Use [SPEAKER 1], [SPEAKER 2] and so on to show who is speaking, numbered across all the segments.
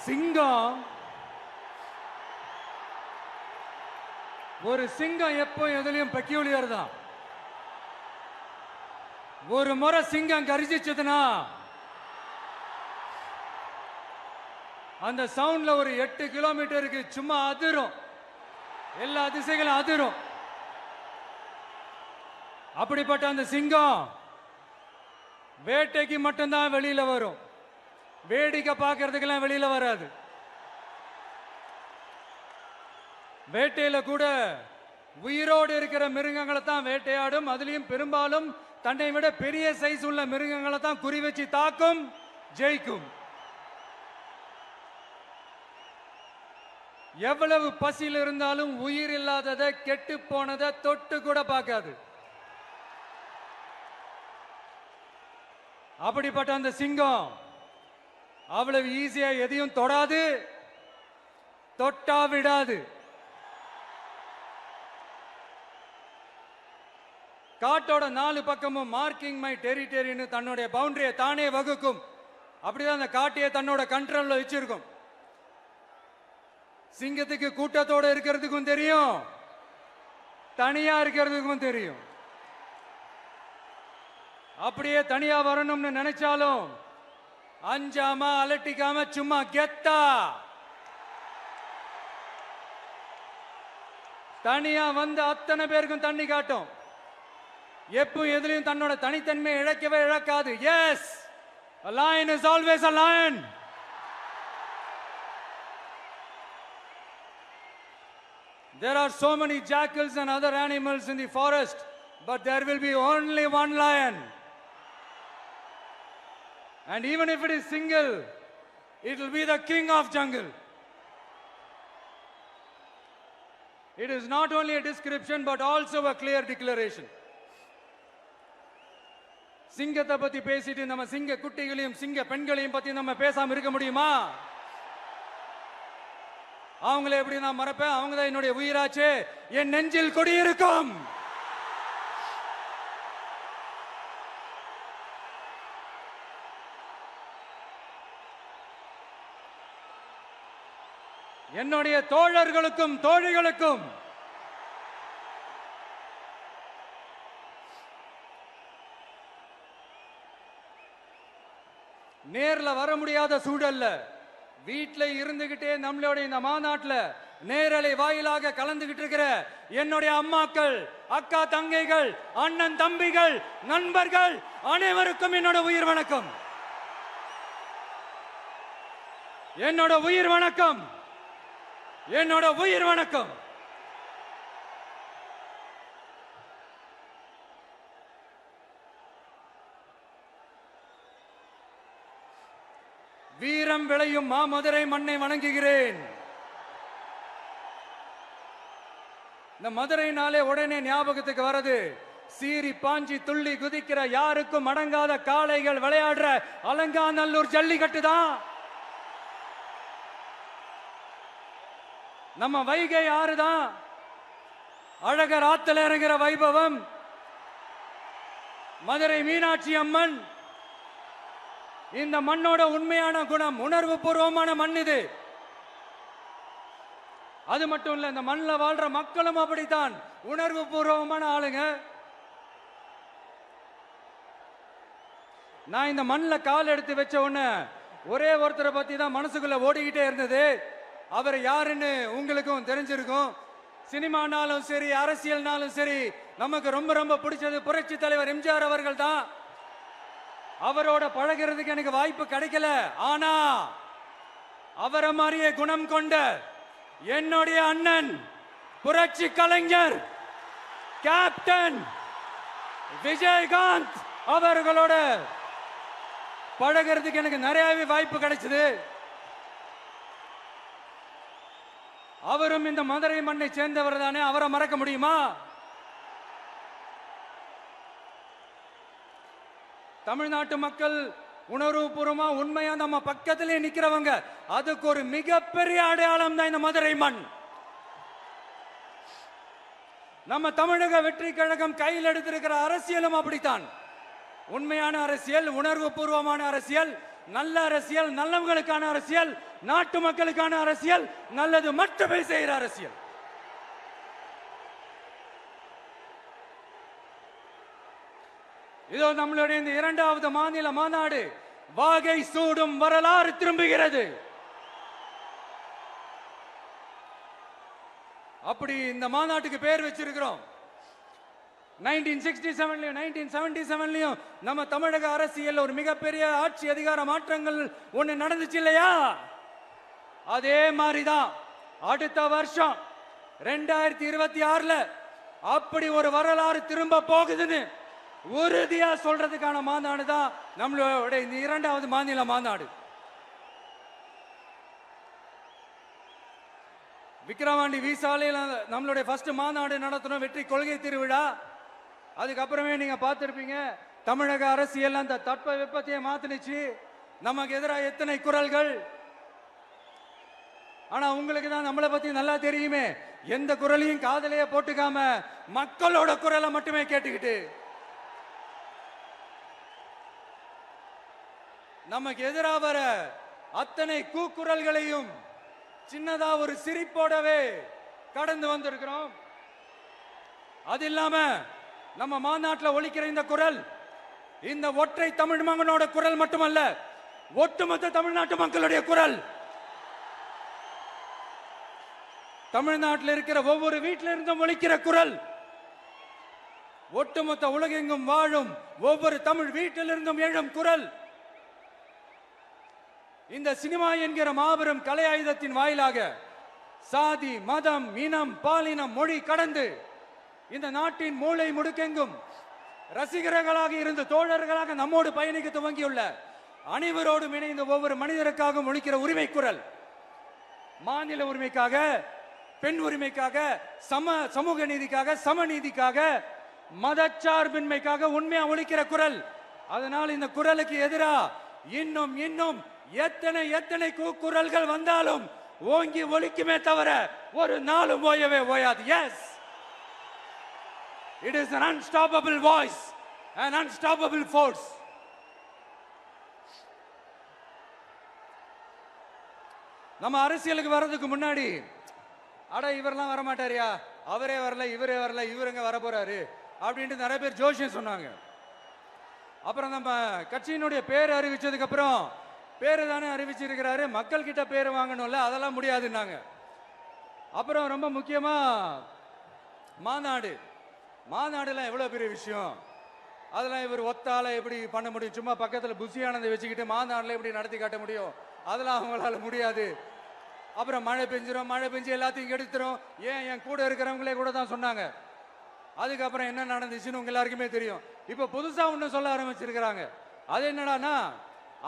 [SPEAKER 1] சிங்கம் ஒரு சிங்கம் எப்போ எதுலயும் பெக்யூலியர் தான். ஒரு முறை சிங்கம் கரிச்சிச்சதுன்னா அந்த சவுண்ட்ல ஒரு 8 கிலோமீட்டருக்கு சும்மா அதிரும், எல்லா திசைகளும் அதிரும். அப்படிப்பட்ட அந்த சிங்கம் வேட்டைக்கு மட்டும்தான் வெளியில வரும், வேடிக்கை பார்க்கறதுக்கெல்லாம் வெளியில வராது. வேட்டையில கூட உயிரோடு இருக்கிற மிருகங்களை தான் வேட்டையாடும். அதுலயும் பெரும்பாலும் தன்னை விட பெரிய சைஸ் உள்ள மிருகங்களை தான் குறி வச்சு தாக்கும், ஜெயிக்கும். எவ்வளவு பசியில் இருந்தாலும் உயிர் இல்லாததை, கெட்டு போனதை தொட்டு கூட பார்க்காது. அப்படிப்பட்ட அந்த சிங்கம் அவ்வளவு ஈஸியா எதையும் தொடாது, தொட்டா விடாது. காட்டோட 4 பக்கமும் மார்க்கிங் மை டெரிட்டரின்னு தன்னுடைய பவுண்டரியை தானே வகுக்கும். அப்படிதான் அந்த காட்டையே தன்னோட கண்ட்ரோல்ல வச்சிருக்கும். சிங்கத்துக்கு கூட்டத்தோட இருக்கிறதுக்கும் தெரியும், தனியா இருக்கிறதுக்கும் தெரியும். அப்படியே தனியா வரணும்னு நினைச்சாலும் அஞ்சாம அலட்டிக்காம சும்மா கெத்தா தனியா வந்து அத்தனை பேருக்கும் தண்ணி காட்டும். எப்போ எதுலயும் தன்னோட தனித்தன்மையை இழக்கவே இழக்காது. Yes, a lion is always a lion. There are so many jackals and other animals in the forest, but there will be only one lion. And even if it is single, it will be the king of jungle. It is not only a description but also a clear declaration. சிங்கத்தை பத்தி பேசிட்டு நம்ம சிங்க குட்டிகளையும் சிங்க பெண்களையும் பத்தி நம்ம பேசாம இருக்க முடியுமா? அவங்கள எப்படி நான் மறப்பேன்? அவங்க தான் என்னுடைய உயிராச்சே. என் நெஞ்சில் குடியிருக்கும். என்னுடைய தோழர்களுக்கும் தோழிகளுக்கும் நேர்ல வர முடியாத சூழல்ல வீட்ல இருந்துகிட்டே நம்மளோட இந்த மாநாட்டில் நேரலை வாயிலாக கலந்துகிட்டு இருக்கிற என்னுடைய அம்மாக்கள், அக்கா தங்கைகள், அண்ணன் தம்பிகள், நண்பர்கள் அனைவருக்கும் என்னோட உயிர் வணக்கம். என்னோட உயிர் வணக்கம், என்னோட உயிர் வணக்கம். வீரம் விளையும் மாமதுரை மண்ணை வணங்குகிறேன். இந்த மதுரைனாலே உடனே ஞாபகத்துக்கு வரது சீறி பாஞ்சி துள்ளி குதிக்கிற யாருக்கும் அடங்காத காளைகள் விளையாடுற அலங்காநல்லூர் ஜல்லிக்கட்டு தான். நம்ம வைகை ஆறுதான் அழகர் ஆத்துல இறங்குற வைபவம். மதுரை மீனாட்சி அம்மன் இந்த மண்ணோட உண்மையான குணம், உணர்வு பூர்வமான மண் இது. அது மட்டும் இல்ல, இந்த மண்ணில் வாழ்ற மக்களும் அப்படித்தான் உணர்வு பூர்வமான ஆளுங்க. நான் இந்த மண்ணில் கால் எடுத்து வச்ச உடனே ஒரே ஒருத்தரை பத்தி தான் மனசுக்குள்ள ஓடிக்கிட்டே இருந்தது. அவர் யாருன்னு உங்களுக்கும் தெரிஞ்சிருக்கும். சினிமானாலும் சரி, அரசியல்னாலும் சரி, நமக்கு ரொம்ப ரொம்ப பிடிச்சது புரட்சி தலைவர் எம்ஜிஆர் அவர்கள் தான். அவரோட பழகிறதுக்கு எனக்கு வாய்ப்பு கிடைக்கல. ஆனா அவரை மாதிரியே குணம் கொண்ட என்னுடைய அண்ணன் புரட்சி கலைஞர் கேப்டன் விஜயகாந்த் அவர்களோட பழகிறதுக்கு எனக்கு நிறையவே வாய்ப்பு கிடைச்சது. அவரும் இந்த மதுரை மண்ணை சேர்ந்தவர் தானே, அவரை மறக்க முடியுமா? தமிழ்நாட்டு மக்கள் உணர்வுபூர்வமா உண்மையா நம்ம பக்கத்திலே நிக்கிறவங்க, அதுக்கு ஒரு மிகப்பெரிய அடையாளம் தான் இந்த மதுரை மண். நம்ம தமிழக வெற்றி கழகம் கையில் எடுத்திருக்கிற அரசியலும் அப்படித்தான். உண்மையான அரசியல், உணர்வு பூர்வமான அரசியல், நல்ல அரசியல், நல்லவங்களுக்கான அரசியல், நாட்டு மக்களுக்கான அரசியல், நல்லது மட்டுமே செய்கிற அரசியல். இதோ நம்மளுடைய இந்த இரண்டாவது மாநில மாநாடு வாகை சூடும் வரலாறு திரும்புகிறது. அப்படி இந்த மாநாட்டுக்கு பேர் வச்சிருக்கிறோம். 1967லயும் 1977லயும் நம்ம தமிழக அரசியல் ஒரு மிகப்பெரிய ஆட்சி அதிகார மாற்றங்கள் ஒண்ணு நடந்துச்சு இல்லையா? அதே மாதிரிதான் அடுத்த வருஷம் 2026ல அப்படி ஒரு வரலாறு திரும்ப போகுதுன்னு உறுதியா சொல்றதுக்கான மாநாடு தான் நம்மளோட இந்த இரண்டாவது மாநில மாநாடு. விக்கிரவாண்டி வீசாலையில் நம்மளுடைய ஃபர்ஸ்ட் மாநாடு நடத்தணும், வெற்றி கொள்கை திருவிழா. அதுக்கப்புறமே நீங்க பார்த்திருப்பீங்க, தமிழக அரசியல் அந்த தட்ப வெப்பத்தையே மாத்தினுச்சு. நமக்கு எதிராக எத்தனை குரல்கள். ஆனா உங்களுக்கு தான் நம்மளை பத்தி நல்லா தெரியுமே, எந்த குரலையும் காதலையே போட்டுக்காம மக்களோட குரலை மட்டுமே கேட்டுக்கிட்டு நமக்கு எதிராக வர அத்தனை கூக்குரல்களையும் சின்னதா ஒரு சிரிப்போடவே கடந்து வந்திருக்கிறோம். அது இல்லாம நம்ம மாநாட்டில் ஒலிக்கிற இந்த குரல் இந்த ஒற்றை தமிழ் மகனோட குரல் மட்டுமல்ல, ஒட்டுமொத்த தமிழ்நாட்டு மக்களுடைய குரல். தமிழ்நாட்டில் இருக்கிற ஒவ்வொரு வீட்டில இருந்தும் ஒலிக்கிற குரல், ஒட்டுமொத்த உலகெங்கும் வாழும் ஒவ்வொரு தமிழ் வீட்டிலிருந்தும் எழும் குரல். இந்த சினிமா என்கிற மாபெரும் கலை ஆயுதத்தின் வாயிலாக சாதி, மதம், இனம், பாலினம், மொழி கடந்து இந்த நாட்டின் மூளை முடுக்கெங்கும் ரசிகர்களாக இருந்து தோழர்களாக நம்மோடு பயணிக்க துவங்கியுள்ள அனைவரோடும் இணைந்த ஒவ்வொரு மனிதருக்காகவும் ஒலிக்கிற உரிமை குரல். மாநில உரிமைக்காக, பெண் உரிமைக்காக, சமூக நீதிக்காக, சமநீதிக்காக, மதச்சார்பின்மைக்காக உண்மையா ஒலிக்கிற குரல். அதனால் இந்த குரலுக்கு எதிராக இன்னும் இன்னும் எத்தனை குரல்கள் வந்தாலும் ஓங்கி ஒலிக்குமே தவிர ஒரு நாளும் ஓயவே ஓயாது. Yes, it is an unstoppable voice, an unstoppable force. நம்ம அரசியலுக்கு வர்றதுக்கு முன்னாடி அட இவரெல்லாம் வரமாட்டாரியா, அவரே வரல, இவரே வரல, இவருங்க வர போறாரு அப்படின்ட்டு நிறைய பேர் ஜோஷியம் சொன்னாங்க. அப்புறம் நம்ம கட்சியினுடைய பேர் அறிவிச்சதுக்கு அப்புறம் பேரு தானே அறிவிச்சிருக்கிறாரு, மக்கள் கிட்ட பேர் வாங்கணும்ல, அதெல்லாம் முடியாதுன்னாங்க. அப்புறம் ரொம்ப முக்கியமா மாநாடுலாம் எவ்வளவு பெரிய விஷயம், அதெல்லாம் இவர் ஒத்தால எப்படி பண்ண முடியும், சும்மா பக்கத்தில் புசியானதை வச்சுக்கிட்டு மாநாடுல எப்படி நடத்தி காட்ட முடியும், அதெல்லாம் அவங்களால முடியாது. அப்புறம் மழை பெஞ்சு எல்லாத்தையும் எடுத்துரும், ஏன் என் கூட இருக்கிறவங்களே கூட தான் சொன்னாங்க. அதுக்கப்புறம் என்ன நடந்துச்சுன்னு உங்க எல்லாருக்குமே தெரியும். இப்ப புதுசா ஒண்ணு சொல்ல ஆரம்பிச்சிருக்கிறாங்க. அது என்னடானா,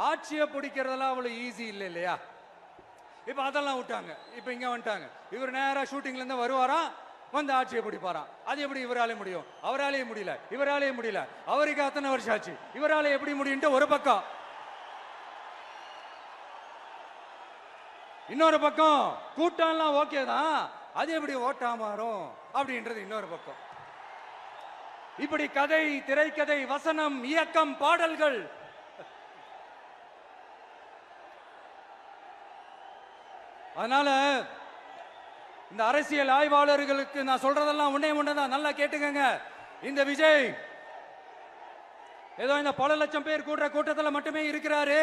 [SPEAKER 1] ஆட்சியை பிடிக்கிறதெல்லாம் அவ்வளவு ஈஸி இல்லை இல்லையா. இப்ப அதெல்லாம் விட்டாங்க, இப்ப இங்க வந்துட்டாங்க. இவர் நேரா ஷூட்டிங்ல இருந்து வருவாராம், வந்து ஆட்சியை பிடிப்பாராம். அது எப்படி இவராலே முடியும், அவராலே முடியல, இவராலே முடியல, அவருக்கு அத்தனை வருஷம் ஆச்சு, இவராலே எப்படி முடியும்ட்டு ஒரு பக்கம். இன்னொரு பக்கம் கூட்டம்லாம் ஓகே தான், அது எப்படி ஓட்டா மாறும் அப்படின்றது இன்னொரு பக்கம். இப்படி கதை, திரைக்கதை, வசனம், இயக்கம், பாடல்கள், அதனால இந்த அரசியல் ஆய்வாளர்களுக்கு நான் சொல்றதெல்லாம் ஒன்னேதான், நல்லா கேட்டுக்கங்க. இந்த விஜய் ஏதோ இந்த பல லட்சம் பேர் கூடுற கூட்டத்தில் மட்டுமே இருக்கிறாரு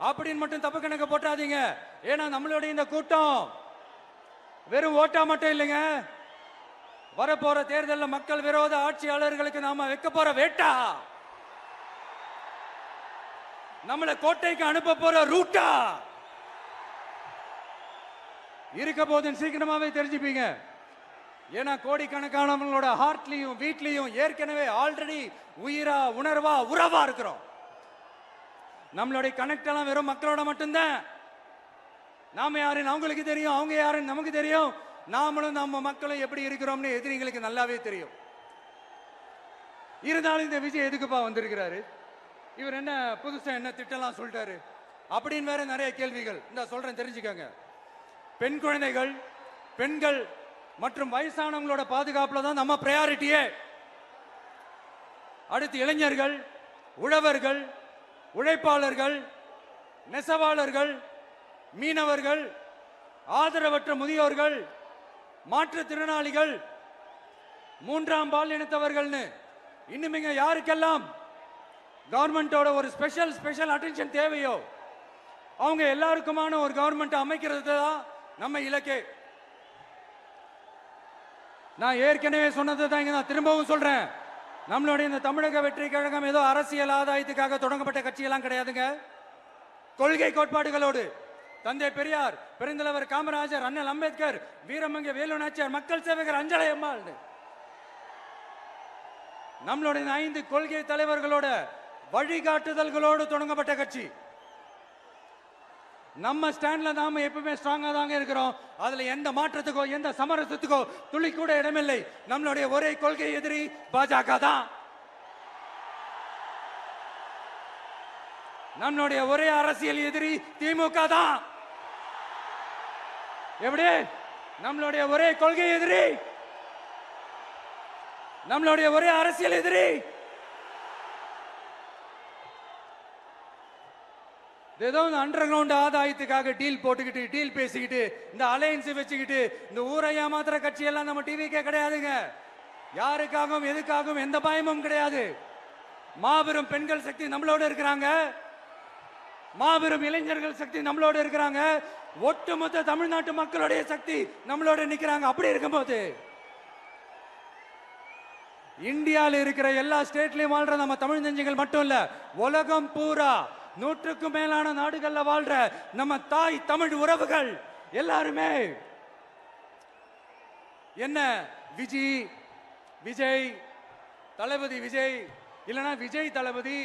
[SPEAKER 1] அப்படின்னு மட்டும் தப்பு கணக்கு போட்டாதீங்க. ஏன்னா நம்மளுடைய இந்த கூட்டம் வெறும் ஓட்டா மட்டும் இல்லைங்க, வரப்போற தேர்தலில் மக்கள் விரோத ஆட்சியாளர்களுக்கு நாம வைக்க போற வேட்டா, நம்மளை கோட்டைக்கு அனுப்ப போற ரூட்டா இருக்க போதுன்னு சீக்கிரமாவே தெரிஞ்சுப்பீங்க. ஏன்னா கோடிக்கணக்கானவங்களோட ஹார்ட்லயும் வீட்லயும் ஏற்கனவே ஆல்ரெடி உயிரா, உணர்வா, உறவா இருக்கிறோம். நம்மளுடைய கனெக்ட் எல்லாம் வெறும் மக்களோட மட்டும்தான். நாம யாருன்னு அவங்களுக்கு தெரியும், அவங்க யாருன்னு நமக்கு தெரியும். நாமளும் நம்ம மக்களும் எப்படி இருக்கிறோம்னு எதிரிங்களுக்கு நல்லாவே தெரியும். இருந்தாலும் இந்த விஜய் எதுக்குப்பா வந்திருக்கிறாரு, இவர் என்ன புதுசா என்ன திட்டம்லாம் சொல்லிட்டாரு அப்படின்னு வேற நிறைய கேள்விகள். இந்த சொல்றேன் தெரிஞ்சுக்கங்க. பெண் குழந்தைகள், பெண்கள் மற்றும் வயசானவங்களோட பாதுகாப்புல தான் நம்ம பிரையாரிட்டியே. அடுத்து இளைஞர்கள், உழவர்கள், உழைப்பாளர்கள், நெசவாளர்கள், மீனவர்கள், ஆதரவற்ற முதியோர்கள், மாற்றுத்திறனாளிகள், மூன்றாம் பால் இனத்தவர்கள்னு இன்னும் யாருக்கெல்லாம் கவர்மெண்டோட ஒரு ஸ்பெஷல் அட்டென்ஷன் தேவையோ அவங்க எல்லாருக்குமான ஒரு கவர்மெண்ட் அமைக்கிறது தான் நம்ம இலக்கே. நான் ஏற்கனவே சொன்னது தான் இங்க நான் திரும்பவும் சொல்றேன். நம்மளுடைய இந்த தமிழக வெற்றி கழகம் ஏதோ அரசியல் ஆதாயத்துக்காக தொடங்கப்பட்ட கட்சியெல்லாம் கிடையாதுங்க. கொள்கை கோட்பாடுகளோடு தந்தை பெரியார், பெருந்தலைவர் காமராஜர், அண்ணல் அம்பேத்கர், வீரமங்க வேலு நாச்சியார், மக்கள் சேவகர் அஞ்சலை அம்மாள், நம்மளுடைய 5 கொள்கை தலைவர்களோட வழிகாட்டுதல்களோடு தொடங்கப்பட்ட கட்சி. நம்ம ஸ்டாண்ட்ல நாம எப்பவுமே ஸ்ட்ராங்கா தாங்க இருக்கிறோம். அதுல எந்த மாற்றத்துக்கோ எந்த சமரசத்துக்கோ துளி கூட இடமில்லை. நம்மளுடைய ஒரே கொள்கை எதிரி பாஜக தான். நம்மளுடைய ஒரே அரசியல் எதிரி திமுக தான். எப்படி? நம்மளுடைய ஒரே கொள்கை எதிரி, நம்மளுடைய ஒரே அரசியல் எதிரி ஏதோ இந்த அண்டர் கிரவுண்ட் ஆதாயத்துக்காக டீல் போட்டுக்கிட்டு டீல் பேசிக்கிட்டு இந்த அலையன்ஸ் வச்சுக்கிட்டு இந்த ஊரை ஏமாத்துற கட்சி எல்லாம் நம்ம டிவிக்கே கிடையாதுங்க. யாருக்காகவும் எதுக்காகவும் எந்த பயமும் கிடையாது. மாபெரும் பெண்கள் சக்தி நம்மளோட இருக்கிறாங்க. மாபெரும் இளைஞர்கள் சக்தி நம்மளோட இருக்கிறாங்க. ஒட்டுமொத்த தமிழ்நாட்டு மக்களுடைய சக்தி நம்மளோட நிக்கிறாங்க. அப்படி இருக்கும்போது இந்தியாவில் இருக்கிற எல்லா ஸ்டேட்லயும் வாழ்ற நம்ம தமிழ் நெஞ்சங்கள் மட்டும் இல்ல, உலகம் பூரா 100க்கும் மேலான நாடுகள்ல வாழ்ற நம்ம தாய் தமிழ் உறவுகள் எல்லாருமே என்ன விஜய் தளபதி விஜய் இல்லனா விஜய் தளபதி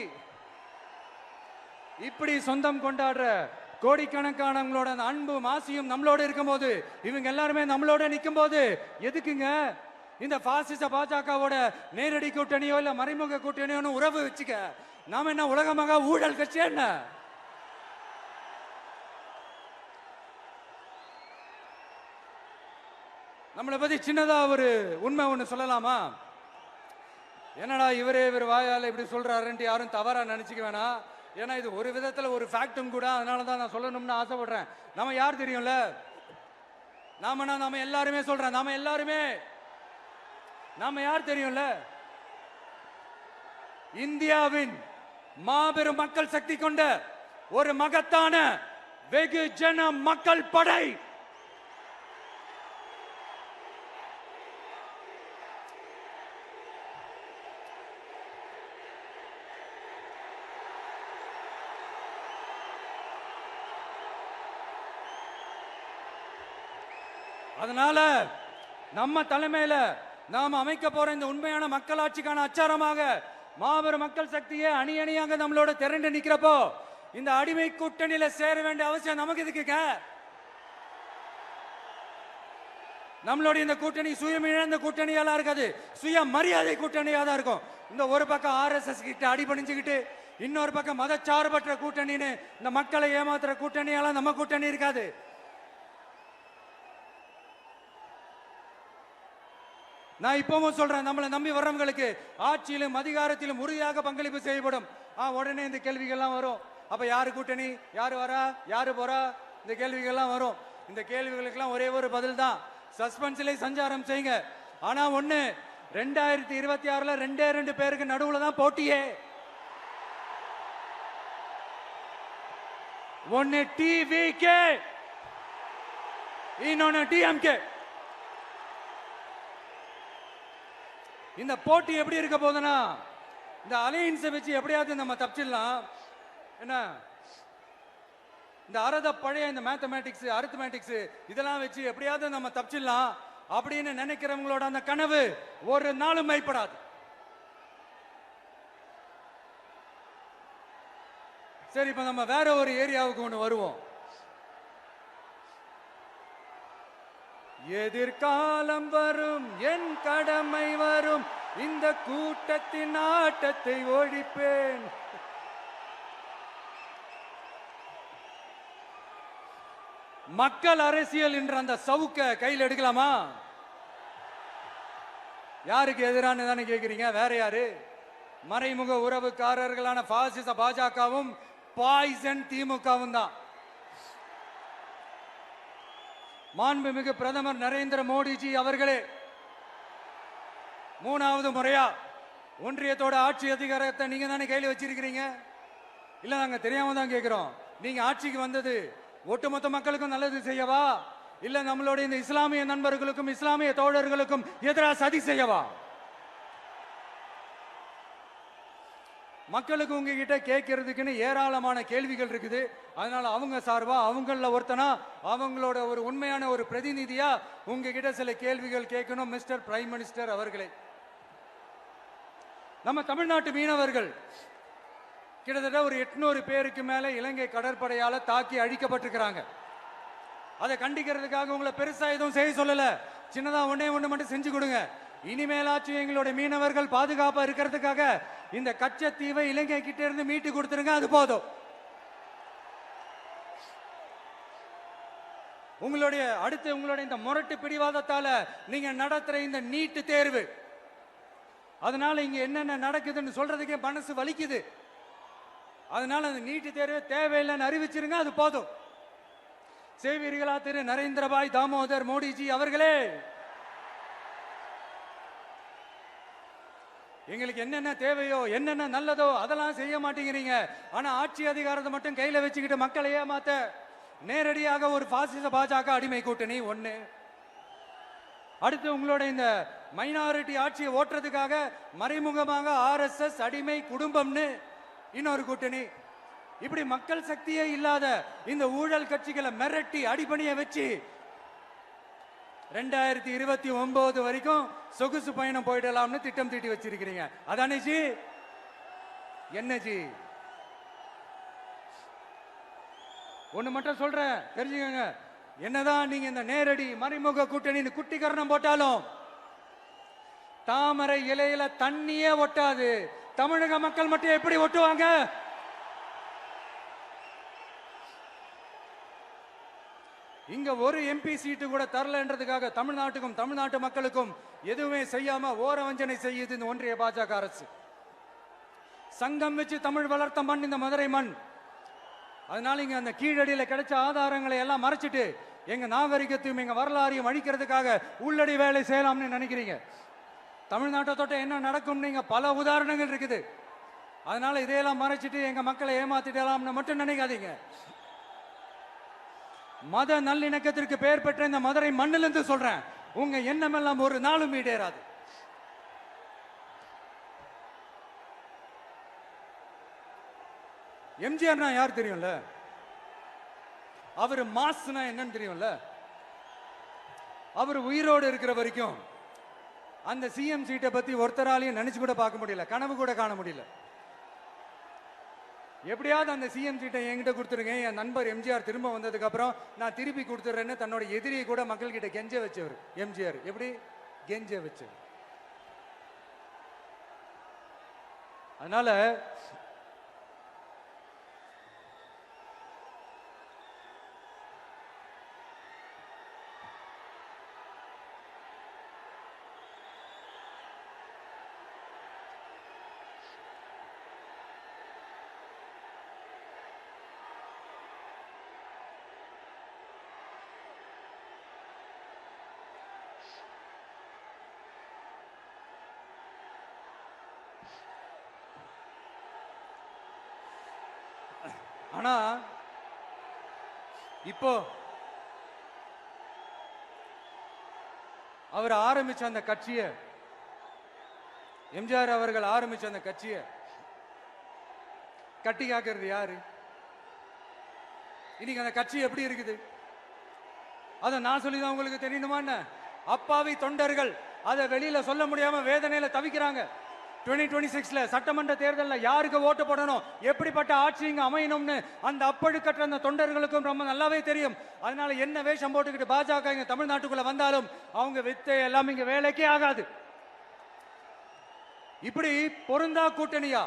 [SPEAKER 1] இப்படி சொந்தம் கொண்டாடுற கோடிக்கணக்கானவங்களோட அன்பு மாசியும் நம்மளோட இருக்கும்போது, இவங்க எல்லாருமே நம்மளோட நிற்கும் போது எதுக்குங்க இந்த பாசிச பாஜகவோட நேரடி கூட்டணியோ இல்ல மறைமுக கூட்டணியோ உறவு வச்சுக்க? நாம என்ன உலகமாக ஊழல் கட்சி? என்ன நம்மளை பத்தி சின்னதா ஒரு உண்மை ஒண்ணு சொல்லலாமா? என்னடா இவர் வாயால இப்படி சொல்றாருன்ட்டு யாரும் தவறா நினைச்சுக்க வேணாம். ஏன்னா இது ஒரு விதத்துல ஒரு ஃபேக்டும் கூட. அதனாலதான் நான் சொல்லணும்னு ஆசைப்படுறேன். நம்ம யார் தெரியும்ல? நாம எல்லாருமே சொல்றேன். நாம யார் தெரியும்ல? இந்தியாவின் மாபெரும் மக்கள் சக்தி கொண்ட ஒரு மகத்தான வெகுஜன மக்கள் படை. அதனால நம்ம தலைமையில நாம் அமைக்க போற இந்த உண்மையான மக்களாட்சிக்கான அச்சாரமாக மாபெரும் மக்கள் சக்தியே அணி அணியாக நம்மளோட திரண்டு நிக்கிறப்போ இந்த அடிமை கூட்டணியில சேர வேண்டிய அவசியம் நமக்கு இருக்குங்க. நம்மளுடைய இந்த கூட்டணி சுயம் இழந்த கூட்டணியெல்லாம் இருக்காது, சுய மரியாதை கூட்டணியா தான் இருக்கும். இந்த ஒரு பக்கம் RSS கிட்ட அடிபணிஞ்சுக்கிட்டு, இன்னொரு பக்கம் மதச்சார்பற்ற கூட்டணின்னு இந்த மக்களை ஏமாத்துற கூட்டணியெல்லாம் நம்ம கூட்டணி இருக்காது. நான் இப்பவும் சொல்றேன், நம்மளை நம்பி வர்றவங்களுக்கு ஆட்சியிலும் அதிகாரத்திலும் உறுதியாக பங்களிப்பு செய்யப்படும். உடனே இந்த கேள்விகள்லாம் வரும். அப்ப யாரு கூட்டணி, யாரு வரா, யாரு போறா, இந்த கேள்விகள்லாம் வரும். இந்த கேள்விகளுக்கெல்லாம் ஒரே ஒரு பதில் தான், சஸ்பென்ஸ்ல சஞ்சாரம் செய்யுங்க. ஆனா ஒண்ணு, 2026ல 2 பேருக்கு நடுவுல தான் போட்டியே. ஒன்னு டிவிகே, இன்னொன்னு டிஎம்கே. இந்த போட்டி எப்படி இருக்க போதுன்னா, இந்த அலையன்ஸை வச்சு எப்படியாவது நம்ம தப்பிச்சிடலாம். என்ன இந்த பழைய இந்த மேத்தமேட்டிக்ஸ் அரித்மேட்டிக்ஸ் இதெல்லாம் வச்சு எப்படியாவது நம்ம தப்பிச்சிடலாம் அப்படின்னு நினைக்கிறவங்களோட அந்த கனவு ஒரு நாளும் மைப்படாது. சரி, இப்ப நம்ம வேற ஒரு ஏரியாவுக்கு ஒண்ணு வருவோம். எதிர்காலம் வரும், என் கடமை வரும், இந்த கூட்டத்தின் ஆட்டத்தை ஒழிப்பேன். மக்கள் அரசியல் என்ற அந்த சவுக்க கையில் எடுக்கலாமா? யாருக்கு எதிரான தானே கேட்கிறீங்க? வேற யாரு? மறைமுக உறவுக்காரர்களான பாசிச பாஜகவும் பாய்சன் திமுகவும் தான். மாண்புமிகு பிரதமர் நரேந்திர மோடிஜி அவர்களே, 3வது முறையா ஒன்றியத்தோட ஆட்சி அதிகாரத்தை நீங்க தானே கையில் வச்சிருக்கிறீங்க. இல்ல நாங்க தெரியாம தான் கேட்கிறோம். நீங்க ஆட்சிக்கு வந்தது ஒட்டுமொத்த மக்களுக்கும் நல்லது செய்யவா, இல்ல நம்மளுடைய இந்த இஸ்லாமிய நண்பர்களுக்கும் இஸ்லாமிய தோழர்களுக்கும் எதிராக சதி செய்யவா? மக்களுக்கு உங்ககிட்ட கேட்கறதுக்குன்னு ஏராளமான கேள்விகள் இருக்குது. அதனால அவங்க சார்பா அவங்கள ஒருத்தனா அவங்களோட ஒரு உண்மையான ஒரு பிரதிநிதியா உங்ககிட்ட சில கேள்விகள் கேட்கணும். மிஸ்டர் பிரைம் மினிஸ்டர் அவர்களே, நம்ம தமிழ்நாட்டு மீனவர்கள் கிட்டத்தட்ட ஒரு 800 பேருக்கு மேல இலங்கை கடற்படையால தாக்கி அழிக்கப்பட்டிருக்கிறாங்க. அதை கண்டிக்கிறதுக்காக உங்களை பெருசா எதுவும் செய்ய சொல்லல, சின்னதா ஒண்ணே ஒண்ணு மட்டும் செஞ்சு கொடுங்க. இனிமேலாச்சும் எங்களுடைய மீனவர்கள் பாதுகாப்பா இருக்கிறதுக்காக இந்த கச்சத்தீவை இலங்கை கிட்ட இருந்து மீட்டு கொடுத்துருங்க, அது போதும். உங்களுடைய இந்த முரட்டு பிடிவாதத்தால நீங்க நடத்துற இந்த நீட்டு தேர்வு, அதனால இங்க என்னென்ன நடக்குதுன்னு சொல்றதுக்கே மனசு வலிக்குது. அதனால அந்த நீட்டு தேர்வு தேவையில்லைன்னு அறிவிச்சிருங்க, அது போதும். செய்வீர்களா திரு நரேந்திரபாய் தாமோதர் மோடிஜி அவர்களே? எங்களுக்கு என்னென்ன தேவையோ என்னென்ன நல்லதோ அதெல்லாம் செய்ய மாட்டேங்கிறீங்க. ஆனா ஆட்சி அதிகாரத்தை மட்டும் கையில வச்சுக்கிட்டு மக்களை ஏமாத்த நேரடியாக ஒரு பாசிச பாஜக அடிமை கூட்டணி ஒண்ணு. அடுத்து உங்களோட இந்த மைனாரிட்டி ஆட்சியை ஓட்டுறதுக்காக மறைமுகமாக RSS அடிமை குடும்பம்னு இன்னொரு கூட்டணி. இப்படி மக்கள் சக்தியே இல்லாத இந்த ஊழல் கட்சிகளை மிரட்டி அடிபணிய வச்சு 2029 வரைக்கும் சொகுசு பயணம் போயிடலாம்னு திட்டம் தீட்டி வச்சிருக்கிறீங்க. அதானே ஜி? என்ன ஜி? ஒண்ணு மட்டும் சொல்றேன், தெரிஞ்சுக்கங்க. என்னதான் நீங்க இந்த நேரடி மறைமுக கூட்டணி குட்டிகரணம் போட்டாலும் தாமரை இலையில தண்ணியே ஒட்டாது. தமிழக மக்கள் மட்டும் எப்படி ஒட்டுவாங்க? இங்க ஒரு MP சீட்டு கூட தரலன்றதுக்காக தமிழ்நாட்டுக்கும் தமிழ்நாட்டு மக்களுக்கும் எதுவுமே செய்யாம ஓரவஞ்சனை செய்யுது இந்த ஒன்றிய பாஜக அரசு. சங்கம் வச்சு தமிழ் வளர்த்த மண் இந்த மதுரை மண். அதனால இங்க அந்த கீழடியில கிடைச்ச ஆதாரங்களை எல்லாம் மறைச்சிட்டு எங்க நாகரிகத்தையும் எங்க வரலாறையும் அழிக்கிறதுக்காக உள்ளடி வேலை செய்யலாம்னு நினைக்கிறீங்க. தமிழ்நாட்டை தொட்ட என்ன நடக்கும் நீங்க பல உதாரணங்கள் இருக்குது. அதனால இதையெல்லாம் மறைச்சிட்டு எங்க மக்களை ஏமாத்திடலாம்னு மட்டும் நினைக்காதீங்க. மத நல்லிணக்கத்திற்கு பெயர் பெற்ற இந்த மதுரை மண்ணிலிருந்து சொல்றேன், உங்க எண்ணம் எல்லாம் ஒரு நாளும் ஈடேறாது. எம்ஜிஆர்னா யார் தெரியும்ல? அவர் மாஸ்னா என்னன்னு தெரியும்ல? அவர் உயிரோடு இருக்கிற வரைக்கும் அந்த சிஎம் சீட்டை பத்தி ஒருத்தராலையும் நினைச்சு கூட பார்க்க முடியல, கனவு கூட காண முடியல. எப்படியாவது அந்த சிஎம் சீட்டை என்கிட்ட கொடுத்துருங்க, என் நண்பர் எம்ஜிஆர் திரும்ப வந்ததுக்கு அப்புறம் நான் திருப்பி கொடுத்துறேன்னு தன்னோட எதிரியை கூட மக்கள் கிட்ட கெஞ்ச வச்சவர் எம்ஜிஆர். எப்படி கெஞ்ச வச்சவர்? அதனால ஆனா இப்போ அவர் ஆரம்பிச்ச அந்த கட்சியை, எம்ஜிஆர் அவர்கள் ஆரம்பிச்ச அந்த கட்சியை கட்டி காக்கிறது யாரு? இன்னைக்கு அந்த கட்சி எப்படி இருக்குது அதை நான் சொல்லிதான் உங்களுக்கு தெரியணுமா என்ன? அப்பாவி தொண்டர்கள் அதை வெளியில சொல்ல முடியாம வேதனையில தவிக்கிறாங்க. 2026 சட்டமன்ற தேர்தலில் யாருக்கு ஓட்டு போடணும், எப்படிப்பட்ட ஆட்சி இங்க அமையணும்னு அந்த அப்பழுக்கற்ற அந்த தொண்டர்களுக்கும் ரொம்ப நல்லாவே தெரியும். அதனால என்ன வேஷம் போட்டுக்கிட்டு பாஜக இங்க தமிழ்நாட்டுக்குள்ள வந்தாலும் அவங்க வித்தை எல்லாம் இங்க வேலைக்கே ஆகாது. இப்படி பொருந்தா கூட்டணியா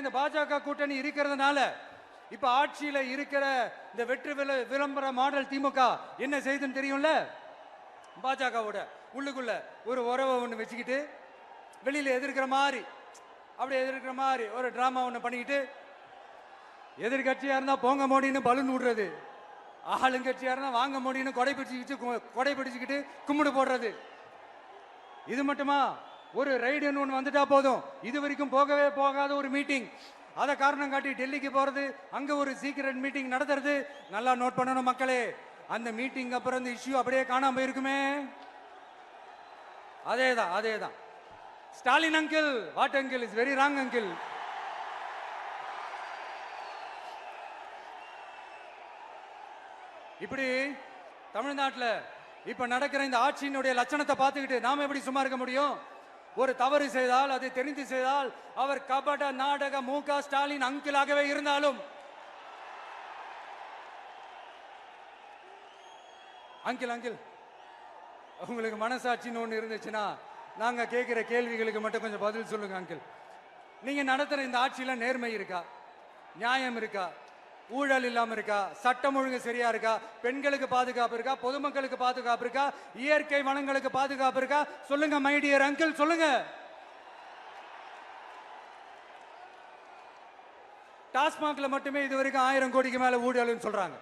[SPEAKER 1] இந்த பாஜக கூட்டணி இருக்கிறதுனால இப்ப ஆட்சியில இருக்கிற இந்த வெற்றி விளம்பர மாடல் திமுக என்ன செய்யுதுன்னு தெரியும்ல? பாஜகவோட உள்ளுக்குள்ள ஒரு உறவை ஒண்ணு வச்சுக்கிட்டு வெளியில எதிர்க்கிற மாதிரி, அப்படி எதிர்க்கிற மாதிரி ஒரு டிராமா ஒண்ணு பண்ணிக்கிட்டு எதிர்கட்சியா இருந்தா போங்க மோடின்னு பலூன் விடுறது, ஆளுங்கட்சியா இருந்தா வாங்க மோடின்னு கொடை பிடிச்சுக்கிட்டு கும்பிடு போடுறது. இது மட்டுமா? ஒரு ரைடுன்னு ஒன்று வந்துட்டா போதும், இது வரைக்கும் போகவே போகாத ஒரு மீட்டிங், அதை காரணம் காட்டி டெல்லிக்கு போறது, அங்க ஒரு சீக்கிரட் மீட்டிங் நடத்துறது. நல்லா நோட் பண்ணணும் மக்களே, அந்த மீட்டிங் அப்புறம் இந்த இஷ்யூ அப்படியே காணாம போயிருக்குமே. அதேதான் Stalin uncle, what uncle is very wrong uncle. இப்படி தமிழ்நாட்டில் இப்ப நடக்கிற இந்த ஆட்சியினுடைய லட்சணத்தை பார்த்துக்கிட்டு நாம எப்படி சும்மா இருக்க முடியும்? ஒரு தவறு செய்தால், அதை தெரிந்து செய்தால், அவர் கபட நாடக மு.க. ஸ்டாலின் அங்கிளாகவே இருந்தாலும், அங்கிள் உங்களுக்கு மனசாட்சின்னு ஒன்று இருந்துச்சுன்னா நாங்க கேட்கிற கேள்விகளுக்கு மட்டும் கொஞ்சம் பதில் சொல்லுங்க அங்கிள். நீங்க நடத்துற இந்த ஆட்சியில நேர்மை இருக்கா? நியாயம் இருக்கா? ஊழல் இல்லாம இருக்கா? சட்டம் ஒழுங்கு சரியா இருக்கா? பெண்களுக்கு பாதுகாப்பு இருக்கா? பொதுமக்களுக்கு பாதுகாப்பு இருக்கா? இயற்கை வளங்களுக்கு பாதுகாப்பு இருக்கா? சொல்லுங்க மை டியர் அங்கிள், சொல்லுங்க. டாஸ்மாக்ல மட்டுமே இது வரைக்கும் 1000 கோடிக்கு மேல ஊழல்னு சொல்றாங்க.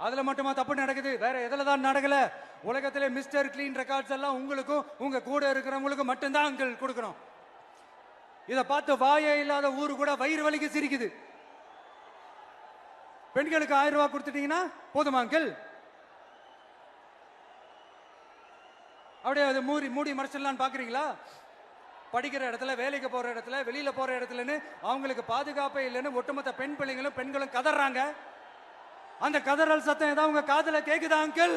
[SPEAKER 1] அதுல மட்டுமா தப்பு நடக்குது? வேற எதுல தான் நடக்கல? உலகத்திலே மிஸ்டர் கிளீன் ரெக்கார்ட்ஸ் எல்லாம் உங்களுக்கும் உங்க கூட இருக்கிறவங்களுக்கும் மட்டும்தான் அங்கிள் கொடுக்கணும். இதை பார்த்து வாயே இல்லாத ஊரு கூட வயிறு வலிக்கு சிரிக்குது. பெண்களுக்கு 1000 ரூபாய் கொடுத்துட்டீங்கன்னா போதுமா அங்கிள்? அப்படியே அது மூடி மறைச்சிடலான்னு பாக்குறீங்களா? படிக்கிற இடத்துல, வேலைக்கு போற இடத்துல, வெளியில போற இடத்துலன்னு அவங்களுக்கு பாதுகாப்பே இல்லைன்னு ஒட்டுமொத்த பெண் பிள்ளைங்களும் பெண்களும் கதறாங்க. அந்த கதறல் சத்தம் ஏதாவது உங்க காதுல கேக்குதா அங்கிள்?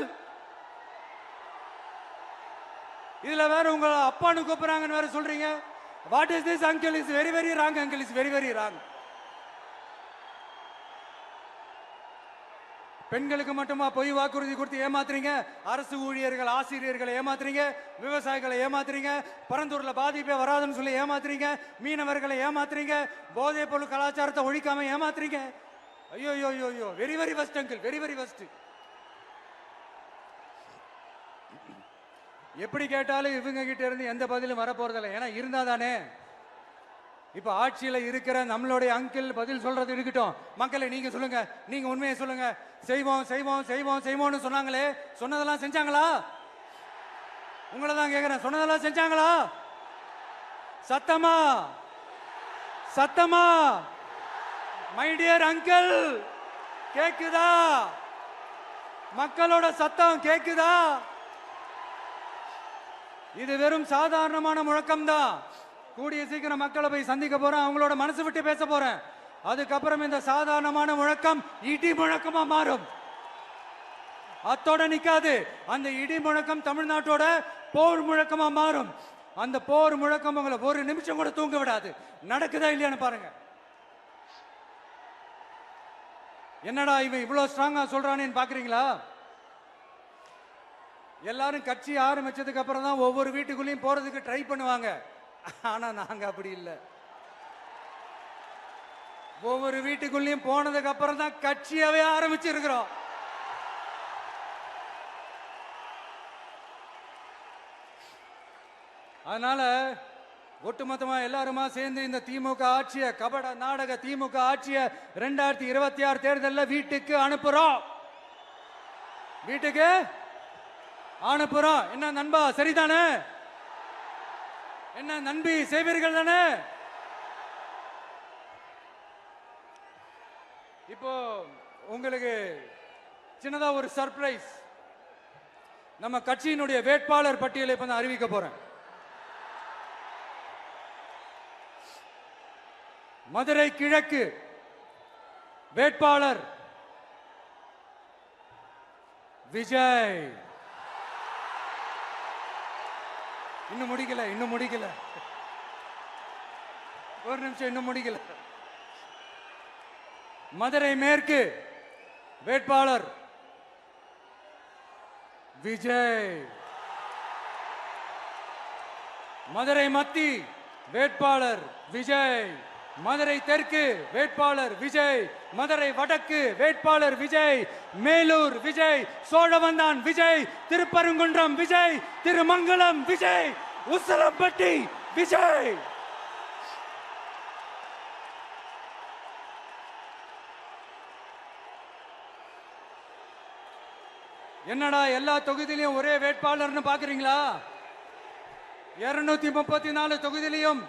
[SPEAKER 1] இதுல வேற உங்க அப்பான்னு கூப்பிடுறாங்கன்னு வேற சொல்றீங்க. What is this uncle? Is very very wrong uncle, is very very wrong. பெண்களுக்கு மட்டுமா பொய் வாக்குறுதி கொடுத்து ஏமாத்துறீங்க? அரசு ஊழியர்கள், ஆசிரியர்களை ஏமாத்துறீங்க, விவசாயிகளை ஏமாத்துறீங்க, பரந்தூர்ல பாதிப்பே வராதுன்னு சொல்லி ஏமாத்துறீங்க, மீனவர்களை ஏமாத்துறீங்க, போதைப் பொருள் கலாச்சாரத்தை ஒழிக்காம ஏமாத்துறீங்க. ஐயோ ஐயோ ஐயோ, very very வஸ்ட் uncle, very very வஸ்ட். எப்படி கேட்டாலும் இவங்க கிட்ட இருந்து எந்த பதிலும் வரப்போறதில்லை. ஏன்னா இருந்தா தானே. இப்ப ஆட்சியில இருக்கிற நம்மளுடைய அங்கிள் பதில் சொல்றது இருக்கட்டும். மக்களை நீங்க சொல்லுங்க, நீங்க உண்மையை சொல்லுங்க. செய்வோம் செய்வோம் செய்வோம் செய்வோம்னு சொன்னாங்களே, சொன்னதெல்லாம் செஞ்சாங்களா? உங்களை தான் கேக்குறேன், சொன்னதெல்லாம் செஞ்சாங்களா? சத்தமா சத்தமா மை டியர் அங்கிள், கேக்குதா? மக்களோட சத்தம் கேக்குதா? இது வெறும் சாதாரணமான முழக்கம் தான். கூடிய சீக்கிரம் மக்களை போய் சந்திக்க போறேன், அவங்களோட மனசு விட்டு பேச போறேன். அதுக்கப்புறம் இந்த சாதாரணமான முழக்கம் இடி முழக்கமா மாறும். அத்தோட நிக்காது. அந்த இடி முழக்கம் தமிழ்நாட்டோட போர் முழக்கமா மாறும். அந்த போர் முழக்கம் உங்களை ஒரு நிமிஷம் கூட தூங்க விடாது. நடக்குதா இல்லையான்னு பாருங்க. என்னடா இவன் இவ்வளவு ஸ்ட்ராங்கா சொல்றானேன்னு பாக்குறீங்களா? எல்லாரும் கட்சி ஆரம்பிச்சதுக்கு அப்புறம் தான் ஒவ்வொரு வீட்டுக்குள்ளேயும் போறதுக்கு ட்ரை பண்ணுவாங்க. ஆனா நாங்க அப்படி இல்லை. ஒவ்வொரு வீட்டுக்குள்ளேயும் போனதுக்கு அப்புறம் தான் கட்சியாவே ஆரம்பிச்சிருக்கிறோம். அதனால ஒட்டுமொத்தமா எல்லாருமா சேர்ந்து இந்த திமுக ஆட்சிய, கபட நாடக திமுக ஆட்சிய 2026 தேர்தலில் வீட்டுக்கு அனுப்புறோம். வீட்டுக்கு அனுப்புறோம். என்ன நண்பா, சரிதானே? என்ன நண்பி, செய்வீர்கள் தானே? இப்போ உங்களுக்கு சின்னதா ஒரு சர்ப்ரைஸ். நம்ம கட்சியினுடைய வேட்பாளர் பட்டியலை இப்ப நான் அறிவிக்க போறேன். மதுரை கிழக்கு வேட்பாளர் விஜய். இன்னும் முடிக்கல. ஒரு நிமிஷம், இன்னும் முடிக்கல. மதுரை மேற்கு வேட்பாளர் விஜய். மதுரை மத்தி வேட்பாளர் விஜய். மதுரை தெற்கு வேட்பாளர் விஜய். மதுரை வடக்கு வேட்பாளர் விஜய். மேலூர் விஜய். சோழவந்தான் விஜய். திருப்பரங்குன்றம் விஜய். திருமங்கலம் விஜய். உசிலம்பட்டி விஜய். என்னடா எல்லா தொகுதியிலையும் ஒரே வேட்பாளர்னு பாக்குறீங்களா? 234 தொகுதியிலையும்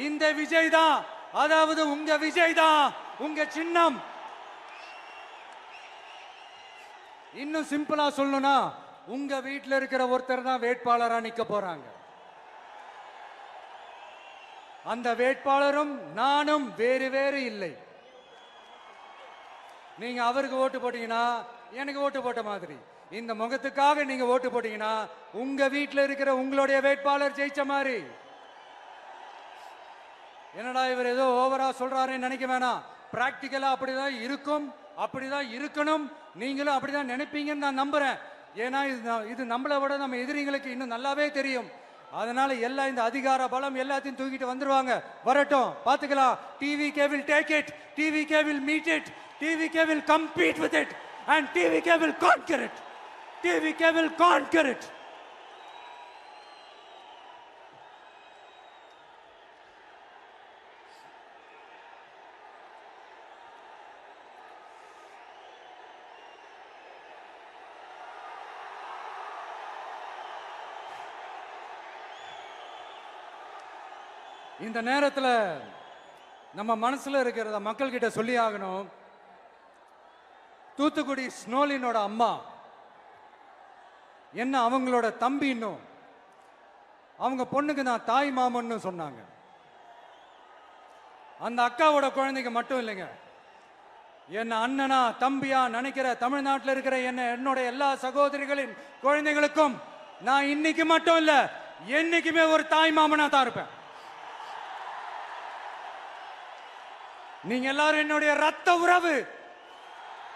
[SPEAKER 1] இந்த விஜய் தான், அதாவது உங்க விஜய் தான் உங்க சின்னம். இன்னும் சிம்பிளா சொல்லணும்னா உங்க வீட்டில் இருக்கிற ஒருத்தர் தான் வேட்பாளரா நிக்க போறாங்க. அந்த வேட்பாளரும் நானும் வேறு வேறு இல்லை. நீங்க அவருக்கு ஓட்டு போட்டீங்கன்னா எனக்கு ஓட்டு போட்ட மாதிரி, இந்த முகத்துக்காக நீங்க ஓட்டு போட்டீங்கன்னா உங்க வீட்டில் இருக்கிற உங்களுடைய வேட்பாளர் ஜெயிச்ச மாதிரி. என்னடா இவர் ஏதோ ஓவரா சொல்றாருன்னு நினைக்க வேணாம். பிராக்டிக்கலா அப்படிதான் இருக்கும், அப்படிதான் இருக்கணும். நீங்களும் அப்படிதான் நினைப்பீங்கன்னு நான் நம்புறேன். ஏன்னா இது நம்மளை விட நம்ம எதிரிங்களுக்கு இன்னும் நல்லாவே தெரியும். அதனால எல்லாம் இந்த அதிகார பலம் எல்லாத்தையும் தூக்கிட்டு வந்துருவாங்க. வரட்டும், பாத்துக்கலாம். TVK will take it, TVK will meet it, TVK will compete with it and TVK will conquer it, TVK will conquer it. இந்த நேரத்தில் நம்ம மனசுல இருக்கிறத மக்கள் கிட்ட சொல்லி ஆகணும். தூத்துக்குடி ஸ்னோலினோட அம்மா என்ன அவங்களோட தம்பி, இன்னும் அவங்க பொண்ணுக்கு நான் தாய் மாமன்னு சொன்னாங்க. அந்த அக்காவோட குழந்தைக்கு மட்டும் இல்லைங்க, என்ன அண்ணனா தம்பியா நினைக்கிற தமிழ்நாட்டில் இருக்கிற என்னோட எல்லா சகோதரிகளின் குழந்தைகளுக்கும் நான் இன்னைக்கு மட்டும் இல்ல, என்னைக்குமே ஒரு தாய் மாமனா தான் இருப்பேன். நீங்க எல்லாரும் என்னுடைய ரத்த உறவு,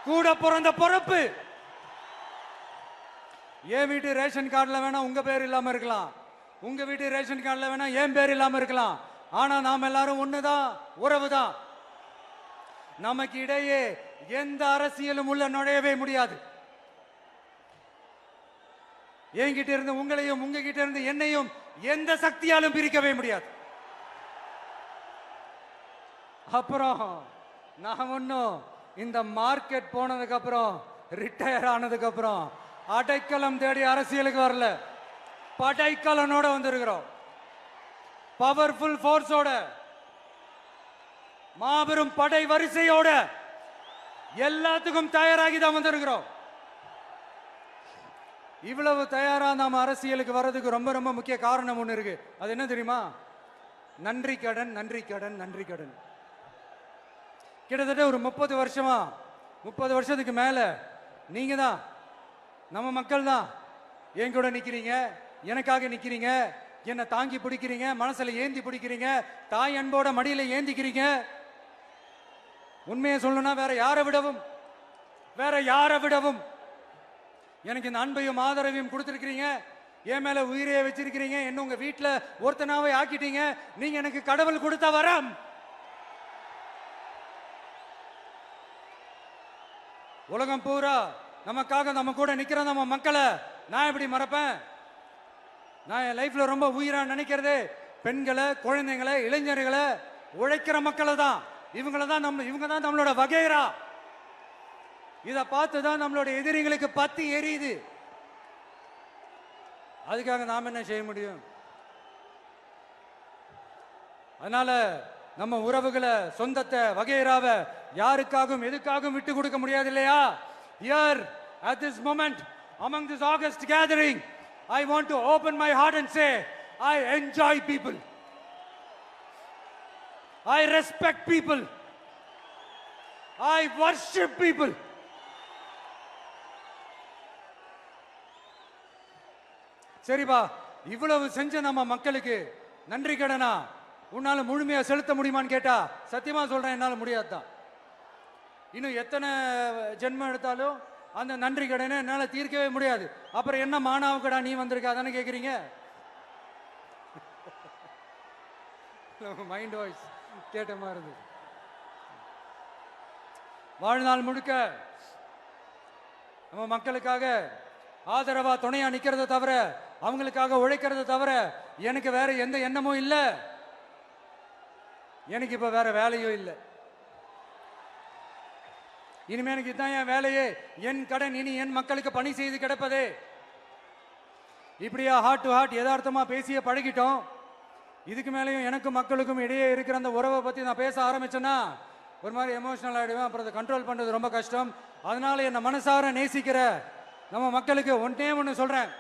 [SPEAKER 1] கூட பிறந்த பொறுப்பு. என் வீட்டு ரேஷன் கார்டுல வேணா உங்க பேர் இல்லாம இருக்கலாம், உங்க வீட்டு ரேஷன் கார்டுல வேணா என் பேர் இல்லாம இருக்கலாம். ஆனா நாம எல்லாரும் ஒண்ணுதான், உறவுதான். நமக்கு இடையே எந்த அரசியலும் உள்ள நுழையவே முடியாது. என்கிட்ட இருந்து உங்களையும் உங்ககிட்ட இருந்து என்னையும் எந்த சக்தியாலும் பிரிக்கவே முடியாது. அப்புறம் நான் ஒன்னும் இந்த மார்க்கெட் போனதுக்கு அப்புறம், ரிட்டையர் ஆனதுக்கு அப்புறம் அடைக்கலம் தேடி அரசியலுக்கு வரல, படைக்கலனோட வந்திருக்கிறோம். பவர்ஃபுல் போர்ஸோட, மாபெரும் படை வரிசையோட, எல்லாத்துக்கும் தயாராகி தான் வந்திருக்கிறோம். இவ்வளவு தயாரா நாம அரசியலுக்கு வர்றதுக்கு ரொம்ப ரொம்ப முக்கிய காரணம் ஒண்ணு இருக்கு. அது என்ன தெரியுமா? நன்றி கடன், நன்றி கடன், நன்றி கடன். கிட்டத்தட்ட ஒரு 30 வருஷமா, 30 வருஷத்துக்கு மேல நீங்க தான், நம்ம மக்கள் தான் என் கூட நிக்கிறீங்க, எனக்காக நிக்கிறீங்க, என்னை தாங்கி பிடிக்கிறீங்க, மனசுல ஏந்தி பிடிக்கிறீங்க, தாய் அன்போட மடியில ஏந்திக்கிறீங்க. உண்மையை சொல்லணும்னா வேற யாரை விடவும் எனக்கு இந்த அன்பையும் ஆதரவையும் கொடுத்திருக்கிறீங்க. என் மேல உயிரையே வச்சிருக்கிறீங்க. என்ன உங்க வீட்டுல ஒருத்தனாவே ஆக்கிட்டீங்க. நீங்க எனக்கு கடவுள் கொடுத்த வரம். உலகம் பூரா நமக்காக நம்ம கூட நிக்கிற நம்ம மக்களை நான் எப்படி மறப்பேன்? நான் என் லைஃப்ல ரொம்ப உயிரா நினைக்கிறதே பெண்களை, குழந்தைங்களை, இளைஞர்களை, உழைக்கிற மக்களை தான். இவங்க தான் நம்மளோட வகைரா. இதை பார்த்துதான் நம்மளோட எதிரிகளுக்கு பத்தி எரியுது. அதுக்காக நாம் என்ன செய்ய முடியும்? அதனால நம்ம உறவுகளை, சொந்தத்தை, வகைராவை யாருக்காகவும் எதுக்காகவும் விட்டு கொடுக்க முடியாது இல்லையா? Here at this moment among this August gathering, I want to open my heart and say I enjoy people, I respect people, I worship people. சரிப்பா, இவ்வளவு செஞ்ச நம்ம மக்களுக்கு நன்றி கடனா உன்னால முழுமையா செலுத்த முடியுமான்னு கேட்டா சத்தியமா சொல்றேன், என்னால முடியாதுதான். இன்னும் எத்தனை ஜென்மம் எடுத்தாலும் அந்த நன்றி கடனை என்னால தீர்க்கவே முடியாது. அப்புறம் என்ன மானாவுக்கடா நீ வந்திருக்க தானே கேக்குறீங்க? மைண்ட் வாய்ஸ் கேட்ட மாதிரி இருந்தது. வாழ்நாள் முழுக்க நம்ம மக்களுக்காக ஆதரவா துணையா நிக்கிறத தவிர, அவங்களுக்காக உழைக்கிறத தவிர எனக்கு வேற எந்த எண்ணமும் இல்லை. எனக்கு இப்ப வேற வேலையும் இல்லை. இனிமே எனக்கு இதான் என் வேலையே, என் கடன் இனி என் மக்களுக்கு பணி செய்து கிடப்பதே. இப்படியா ஹார்ட் டு ஹார்ட் யதார்த்தமா பேசிய பழகிட்டோம். இதுக்கு மேலேயும் எனக்கும் மக்களுக்கும் இடையே இருக்கிற அந்த உறவை பத்தி நான் பேச ஆரம்பிச்சேன்னா ஒரு மாதிரி எமோஷனல் ஆகிடுவேன். அப்புறம் அதை கண்ட்ரோல் பண்றது ரொம்ப கஷ்டம். அதனால என்ன மனசார நேசிக்கிற நம்ம மக்களுக்கு ஒன்னே ஒன்று சொல்றேன்.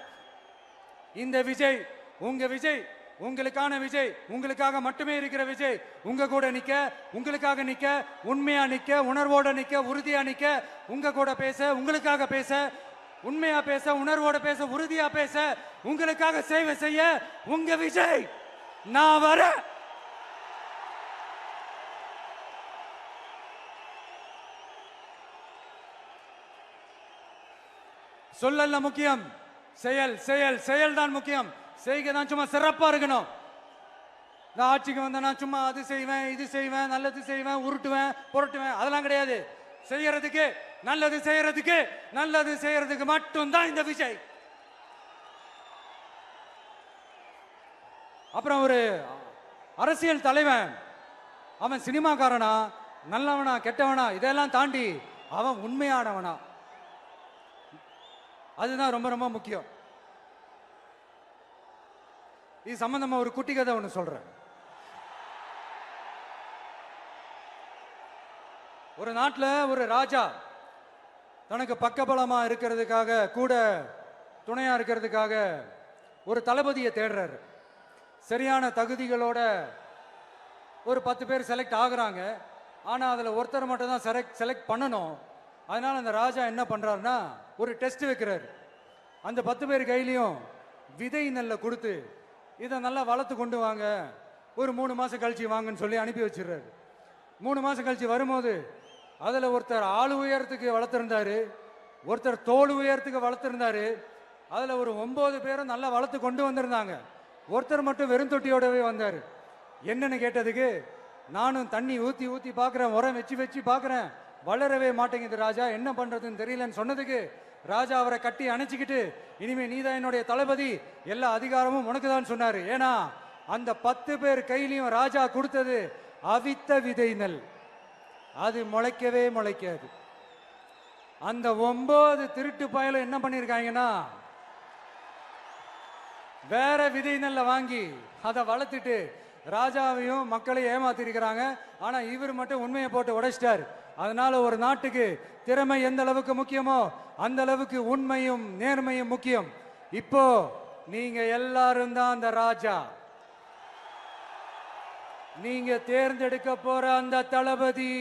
[SPEAKER 1] இந்த விஜய் உங்க விஜய், உங்களுக்கான விஜய், உங்களுக்காக மட்டுமே இருக்கிற விஜய். உங்க கூட நிக்க, உங்களுக்காக நிக்க, உண்மையா நிக்க, உணர்வோட நிக்க, உறுதியா நிக்க, உங்க கூட பேச, உங்களுக்காக பேச, உண்மையா பேச, உணர்வோட பேச, உறுதியா பேச, உங்களுக்காக சேவை செய்ய உங்க விஜய் நான் வர. சொல்லல முக்கியம், செயல் செயல் செயல் தான் முக்கியம். செய்க தான் சும்மா சிறப்பா இருக்கணும். நான் ஆட்சிக்கு வந்தேன்னா சும்மா அது செய்வேன், இது செய்வேன், நல்லது செய்வேன், உருட்டுவேன், புரட்டுவேன், அதெல்லாம் கிடையாது. செய்யறதுக்கு நல்லது, செய்யறதுக்கு நல்லது, செய்யறதுக்கு மட்டும்தான் இந்த விஜய். அப்புறம் ஒரு அரசியல் தலைவன் அவன் சினிமாக்காரனா, நல்லவனா, கெட்டவனா, இதெல்லாம் தாண்டி அவன் உண்மையானவனா, அதுதான் ரொம்ப ரொம்ப முக்கியம். இது சம்பந்தமா ஒரு குட்டி கதை ஒன்று சொல்றேன். ஒரு நாட்டில் ஒரு ராஜா தனக்கு பக்கபலமா இருக்கிறதுக்காக, கூட துணையா இருக்கிறதுக்காக ஒரு தளபதியை தேடுறாரு. சரியான தகுதிகளோட ஒரு 10 பேர் செலக்ட் ஆகுறாங்க. ஆனா அதுல ஒருத்தர் மட்டும் தான் செலக்ட் பண்ணணும். அதனால அந்த ராஜா என்ன பண்றாருன்னா ஒரு டெஸ்ட் வைக்கிறாரு. அந்த 10 பேர் கையிலையும் விதை நெல்லை கொடுத்து இதை நல்லா வளர்த்து கொண்டு வாங்க, ஒரு 3 மாசம் கழிச்சு வாங்கன்னு சொல்லி அனுப்பி வச்சிடுறாரு. 3 மாசம் கழிச்சு வரும்போது அதுல ஒருத்தர் ஆளு உயரத்துக்கு வளர்த்திருந்தாரு, ஒருத்தர் தோல் உயரத்துக்கு வளர்த்திருந்தாரு. அதுல ஒரு 9 பேரும் நல்லா வளர்த்து கொண்டு வந்திருந்தாங்க. ஒருத்தர் மட்டும் வெறும் தொட்டியோடவே வந்தாரு. என்னன்னு கேட்டதுக்கு, நானும் தண்ணி ஊத்தி ஊத்தி பாக்குறேன், உரம் வச்சு வச்சு பாக்குறேன், வளரவே மாட்டேங்குது ராஜா, என்ன பண்றதுன்னு தெரியலன்னு சொன்னதுக்கு ராஜா அவரை கட்டி அணைச்சிக்கிட்டு, இனிமே நீதான் என்னுடைய தளபதி, எல்லா அதிகாரமும் உனக்கு தான் சொன்னாரு. ஏன்னா அந்த 10 பேர் கையிலையும் ராஜா கொடுத்தது அவித்த விதை நெல், அது முளைக்கவே முளைக்காது. அந்த 9 திருட்டு பயலும் என்ன பண்ணிருக்காங்கன்னா வேற விதை நெல்ல வாங்கி அதை வளர்த்துட்டு ராஜாவையும் மக்களையும் ஏமாத்திருக்கிறாங்க. ஆனா இவர் மட்டும் உண்மையை போட்டு உடைச்சிட்டார். அதனால ஒரு நாட்டுக்கு திறமை எந்த அளவுக்கு முக்கியமோ அந்த அளவுக்கு உண்மையும் நேர்மையும் முக்கியம். இப்போ நீங்க எல்லாரும் தான் அந்த ராஜா. நீங்க தேர்ந்தெடுக்க போற அந்த தளபதி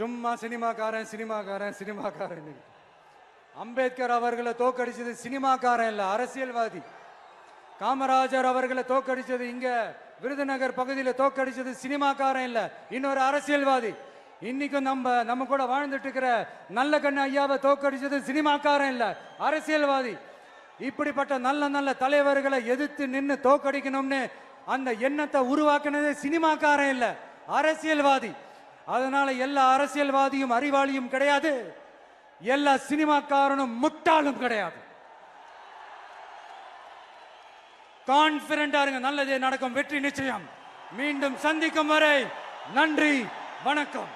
[SPEAKER 1] சும்மா சினிமாக்காரன் சினிமாக்காரன் சினிமாக்காரன். அம்பேத்கர் அவர்களை தோக்கடிச்சது சினிமாக்காரன் இல்ல, அரசியல்வாதி. காமராஜர் அவர்களை தோக்கடிச்சது, இங்க விருதுநகர் பகுதியில் தோக்கடிச்சது சினிமாக்காரன் இல்ல, இன்னொரு அரசியல்வாதி. இன்னைக்கும் நம்ம கூட வாழ்ந்துட்டு இருக்கிற நல்ல கண்ணு ஐயாவை தோக்கடிச்சது சினிமாக்காரன் இல்ல, அரசியல்வாதி. இப்படிப்பட்ட நல்ல நல்ல தலைவர்களை எதிர்த்து நின்று தோக்கடிக்கணும்னு அந்த எண்ணத்தை உருவாக்குனது சினிமாக்காரன் இல்ல, அரசியல்வாதி. அதனால எல்லா அரசியல்வாதியும் அறிவாளியும் கிடையாது, எல்லா சினிமாக்காரனும் முட்டாளும் கிடையாது. கான்பிடண்டா இருங்க, நல்லதே நடக்கும், வெற்றி நிச்சயம். மீண்டும் சந்திக்கும் வரை நன்றி, வணக்கம்.